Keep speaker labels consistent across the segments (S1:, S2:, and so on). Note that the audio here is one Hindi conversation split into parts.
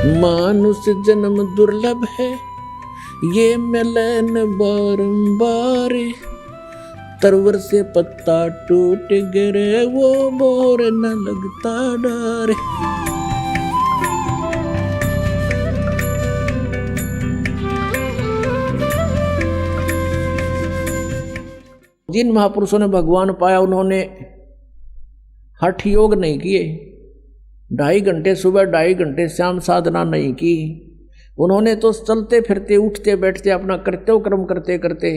S1: मानुष जन्म दुर्लभ है, ये मिलन बारंबार। तरवर से पत्ता टूट गिरे, वो मोर न लगता डर। जिन महापुरुषों ने भगवान पाया उन्होंने हठ योग नहीं किए, 2.5 घंटे सुबह 2.5 घंटे शाम साधना नहीं की। उन्होंने तो चलते फिरते उठते बैठते अपना कर्तव्य कर्म करते करते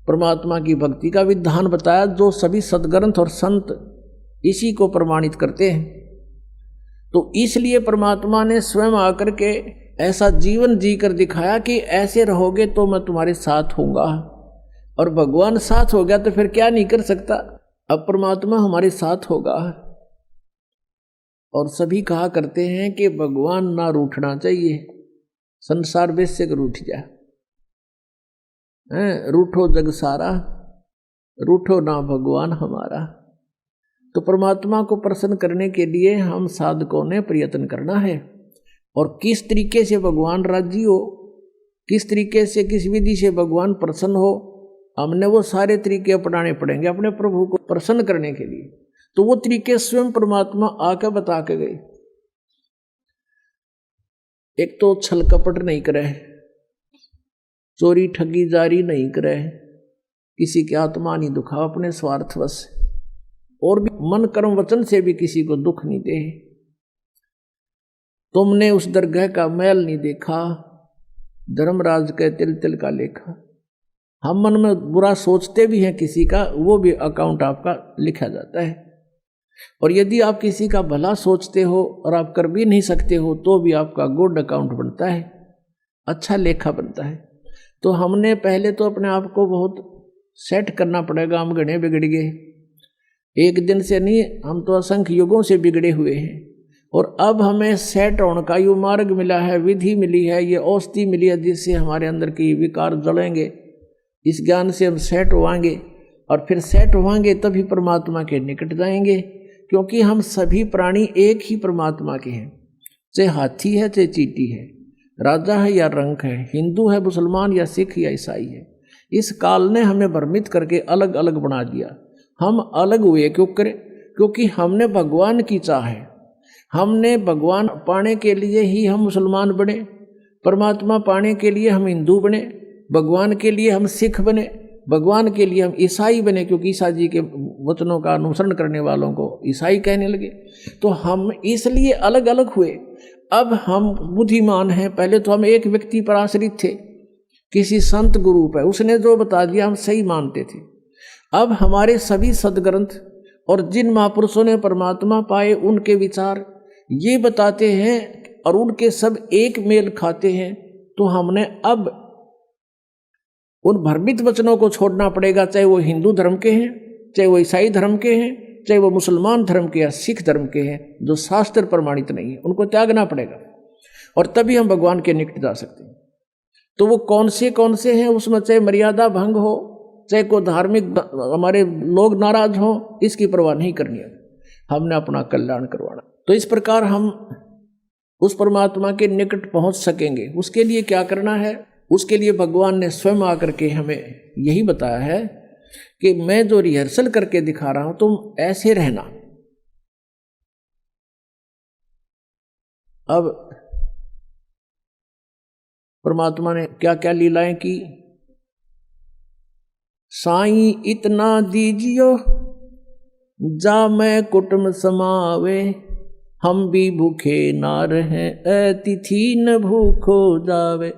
S1: परमात्मा की भक्ति का विधान बताया, जो सभी सद्ग्रंथ और संत इसी को प्रमाणित करते हैं। तो इसलिए परमात्मा ने स्वयं आकर के ऐसा जीवन जी कर दिखाया कि ऐसे रहोगे तो मैं तुम्हारे साथ होऊंगा। और भगवान साथ हो गया तो फिर क्या नहीं कर सकता। अब परमात्मा हमारे साथ होगा। और सभी कहा करते हैं कि भगवान ना रूठना चाहिए, संसार वैसे कर रूठ जाए। रूठो जग सारा, रूठो ना भगवान हमारा। तो परमात्मा को प्रसन्न करने के लिए हम साधकों ने प्रयत्न करना है। और किस तरीके से भगवान राजी हो, किस तरीके से किस विधि से भगवान प्रसन्न हो, हमने वो सारे तरीके अपनाने पड़ेंगे अपने प्रभु को प्रसन्न करने के लिए। तो वो तरीके स्वयं परमात्मा आकर बता के गए। एक तो छल कपट नहीं करे, चोरी ठगी जारी नहीं करे, किसी की आत्मा नहीं दुखाओ अपने स्वार्थवश, और भी मन कर्म वचन से भी किसी को दुख नहीं दे। तुमने उस दरगाह का मैल नहीं देखा, धर्मराज के तिल तिल का लेखा। हम मन में बुरा सोचते भी हैं किसी का, वो भी अकाउंट आपका लिखा जाता है। और यदि आप किसी का भला सोचते हो और आप कर भी नहीं सकते हो तो भी आपका गुड अकाउंट बनता है, अच्छा लेखा बनता है। तो हमने पहले तो अपने आप को बहुत सेट करना पड़ेगा। हम घने बिगड़ गए, एक दिन से नहीं, हम तो असंख्य युगों से बिगड़े हुए हैं। और अब हमें सेट होने का ये मार्ग मिला है, विधि मिली है, ये औषधि मिली है, जिससे हमारे अंदर के विकार जलेंगे। इस ज्ञान से हम सेट होवांगे और फिर सेट होवांगे तभी परमात्मा के निकट जाएंगे। क्योंकि हम सभी प्राणी एक ही परमात्मा के हैं, चाहे हाथी है चाहे चींटी है, राजा है या रंक है, हिंदू है मुसलमान या सिख या ईसाई है। इस काल ने हमें भ्रमित करके अलग अलग बना दिया। हम अलग हुए क्यों करें? क्योंकि हमने भगवान की चाह है, हमने भगवान पाने के लिए ही हम मुसलमान बने, परमात्मा पाने के लिए हम हिंदू बने, भगवान के लिए हम सिख बने, भगवान के लिए हम ईसाई बने, क्योंकि ईसा जी के वचनों का अनुसरण करने वालों को ईसाई कहने लगे। तो हम इसलिए अलग अलग हुए। अब हम बुद्धिमान हैं, पहले तो हम एक व्यक्ति पर आश्रित थे, किसी संत गुरु पर, उसने जो बता दिया हम सही मानते थे। अब हमारे सभी सदग्रंथ और जिन महापुरुषों ने परमात्मा पाए उनके विचार ये बताते हैं और उनके सब एक मेल खाते हैं। तो हमने अब उन भ्रमित वचनों को छोड़ना पड़ेगा, चाहे वो हिंदू धर्म के हैं, चाहे वो ईसाई धर्म के हैं, चाहे वो मुसलमान धर्म के या सिख धर्म के हैं, जो शास्त्र प्रमाणित नहीं है, उनको त्यागना पड़ेगा। और तभी हम भगवान के निकट जा सकते हैं। तो वो कौन से हैं, उसमें चाहे मर्यादा भंग हो, चाहे कोई धार्मिक हमारे लोग नाराज हो, इसकी परवाह नहीं करनी है। हमने अपना कल्याण करवाना। तो इस प्रकार हम उस परमात्मा के निकट पहुंच सकेंगे। उसके लिए क्या करना है? उसके लिए भगवान ने स्वयं आकर के हमें यही बताया है कि मैं जो रिहर्सल करके दिखा रहा हूं तुम ऐसे रहना। अब परमात्मा ने क्या क्या लीलाएं की। साईं इतना दीजियो जा मैं कुटुंब समावे, हम भी भूखे ना रहे अतिथि न भूखो जावे।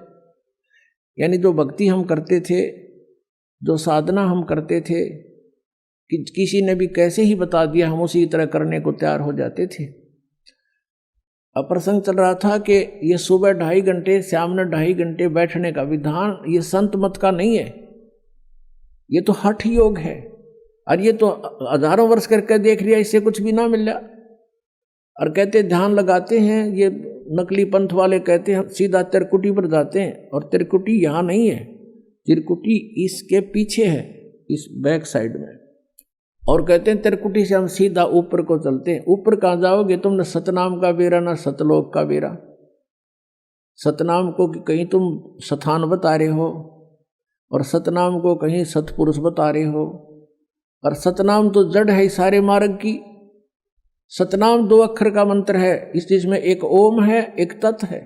S1: यानी जो भक्ति हम करते थे, जो साधना हम करते थे, कि किसी ने भी कैसे ही बता दिया हम उसी तरह करने को तैयार हो जाते थे। अब प्रसंग चल रहा था कि ये सुबह 2.5 घंटे शाम में 2.5 घंटे बैठने का विधान ये संत मत का नहीं है, ये तो हठ योग है। और ये तो हजारों वर्ष करके देख लिया, इससे कुछ भी ना मिल रहा। और कहते ध्यान लगाते हैं, ये नकली पंथ वाले कहते हैं सीधा तिरकुटी पर जाते हैं, और तिरकुटी यहाँ नहीं है, तिरकुटी इसके पीछे है, इस बैक साइड में। और कहते हैं त्रिकुटी से हम सीधा ऊपर को चलते हैं। ऊपर कहाँ जाओगे तुम? न सतनाम का बेरा न सतलोक का बेरा। सतनाम को कहीं तुम स्थान बता रहे हो और सतनाम को कहीं सतपुरुष बता रहे हो, और सतनाम तो जड़ है सारे मार्ग की। सतनाम 2 अक्षर का मंत्र है, इस चीज में एक ओम है, एक तत् है।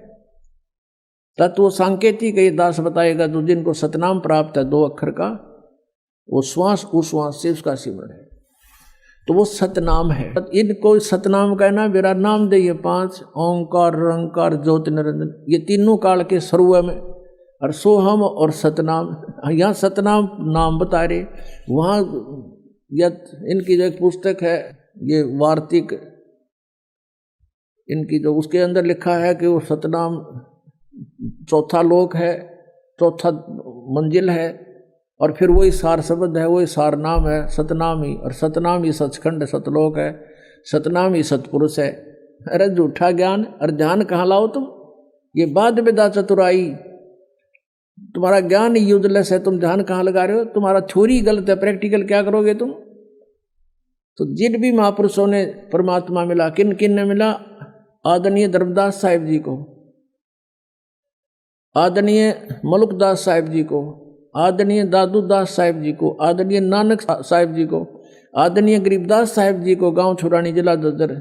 S1: तत्व सांकेतिक ये दास बताएगा, जो जिनको सतनाम प्राप्त है 2 अक्षर का, वो श्वास उश्वास से उसका सिमरण है, तो वो सतनाम है। इनको सतनाम कहना मेरा नाम दे। ये 5 ओंकार रंकार ज्योति निरंजन, ये तीनों काल के स्वरूप में, और सोहम और सतनाम। यहाँ सतनाम नाम बता रहे, वहाँ इनकी जो एक पुस्तक है ये वार्तिक, इनकी जो उसके अंदर लिखा है कि वो सतनाम चौथा लोक है, चौथा मंजिल है, और फिर वही सार शब्द है, वही सार नाम है सतनाम ही, और सतनाम ही सचखंड सतलोक है, सतनाम ही सतपुरुष है। अरे झूठा ज्ञान और ध्यान कहाँ लाओ तुम? ये बाद विदा चतुराई, तुम्हारा ज्ञान ही यूजलेस है, तुम ध्यान कहाँ लगा रहे हो? तुम्हारा थ्योरी गलत है, प्रैक्टिकल क्या करोगे तुम? तो जिन भी महापुरुषों ने परमात्मा मिला, किन किन ने मिला? आदरणीय धर्मदास साहिब जी को, आदरणीय मलुकदास साहिब जी को, आदरणीय दादू दास साहिब जी को, आदरणीय नानक साहिब जी को, आदरणीय गरीबदास साहिब जी को, गांव छुरानी जिला ददर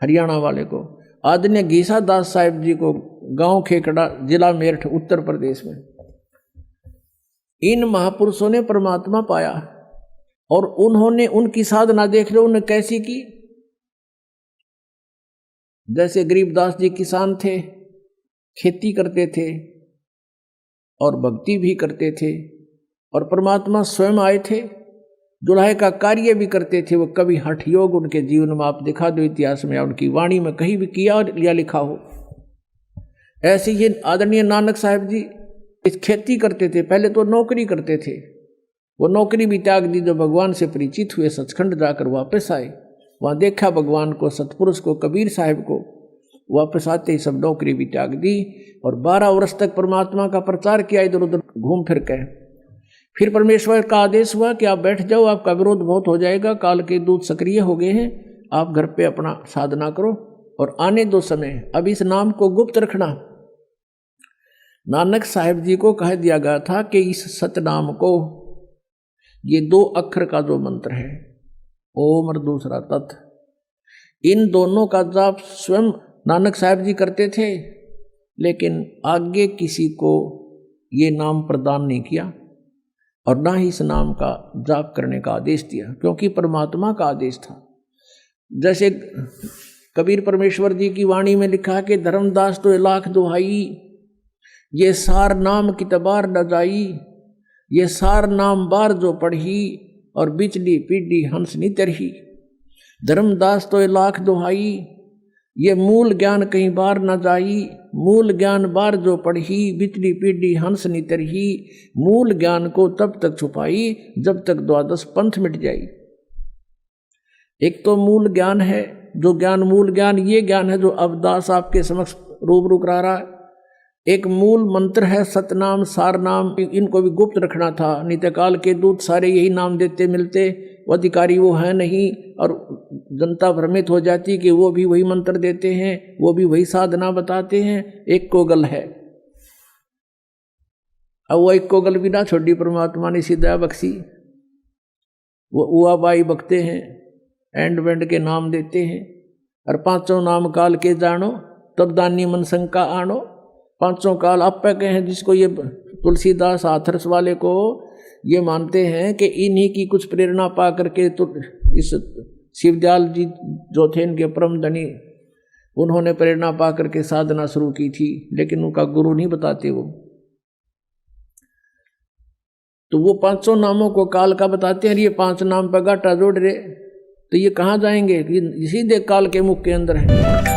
S1: हरियाणा वाले को, आदरणीय घीसा दास साहिब जी को, गांव खेकड़ा जिला मेरठ उत्तर प्रदेश में। इन महापुरुषों ने परमात्मा पाया, और उन्होंने उनकी साधना देख लो उन्होंने कैसी की। जैसे गरीबदास जी किसान थे, खेती करते थे और भक्ति भी करते थे, और परमात्मा स्वयं आए थे, दुल्हे का कार्य भी करते थे। वो कभी हठ योग उनके जीवन में आप दिखा दो इतिहास में या उनकी वाणी में कहीं भी किया या लिखा हो। ऐसे ही आदरणीय नानक साहिब जी इस खेती करते थे, पहले तो नौकरी करते थे, वो नौकरी भी त्याग दी। जो भगवान से परिचित हुए, सचखंड जाकर वापस आए, वहाँ देखा भगवान को, सतपुरुष को, कबीर साहिब को, वापस आते ही सब नौकरी भी त्याग दी और 12 वर्ष तक परमात्मा का प्रचार किया इधर उधर घूम फिर के। फिर परमेश्वर का आदेश हुआ कि आप बैठ जाओ, आपका विरोध बहुत हो जाएगा, काल के दूत सक्रिय हो गए हैं, आप घर पे अपना साधना करो और आने दो समय, अब इस नाम को गुप्त रखना। नानक साहिब जी को कह दिया गया था कि इस सतनाम को, ये 2 अक्षर का जो मंत्र है ओम और दूसरा तत्, इन दोनों का जाप स्वयं नानक साहिब जी करते थे, लेकिन आगे किसी को ये नाम प्रदान नहीं किया और ना ही इस नाम का जाप करने का आदेश दिया, क्योंकि परमात्मा का आदेश था। जैसे कबीर परमेश्वर जी की वाणी में लिखा कि धर्मदास तो 1,00,000 दुहाई, ये सार नाम की तबार न जाई, ये सार नाम बार जो पढ़ी और बिचली पीढ़ी हंस नी तरही। धर्मदास तो 1,00,000 दुहाई, ये मूल ज्ञान कहीं बार न जाई, मूल ज्ञान बार जो पढ़ी बिचली पीढ़ी हंस नी तरही। मूल ज्ञान को तब तक छुपाई जब तक 12 पंथ मिट जाई। एक तो मूल ज्ञान है, जो ज्ञान मूल ज्ञान ये ज्ञान है जो अब दास आपके समक्ष रूबरू करा रहा है। एक मूल मंत्र है सतनाम सार नाम, इनको भी गुप्त रखना था, नित्यकाल के दूत सारे यही नाम देते मिलते, वो अधिकारी वो है नहीं, और जनता भ्रमित हो जाती कि वो भी वही मंत्र देते हैं, वो भी वही साधना बताते हैं। एक कोगल है, अब वो एक कोगल भी ना छोड़ी, परमात्मा ने सीधा बख्शी, वो उआ बाई बकते हैं, एंड वेंड के नाम देते हैं, और 5 नाम काल के जानो तब दानी मन शंका आनो। 5 काल आप पे कहे हैं, जिसको ये तुलसीदास हाथरस वाले को ये मानते हैं कि इन्हीं की कुछ प्रेरणा पा करके तो इस शिवदयाल जी जो थे इनके परम धनी, उन्होंने प्रेरणा पा करके साधना शुरू की थी, लेकिन उनका गुरु नहीं बताते वो। तो वो 5 नामों को काल का बताते हैं, ये 5 नाम पर गाटा जोड़ रहे, तो ये कहाँ जाएंगे? ये सीधे काल के मुख के अंदर है।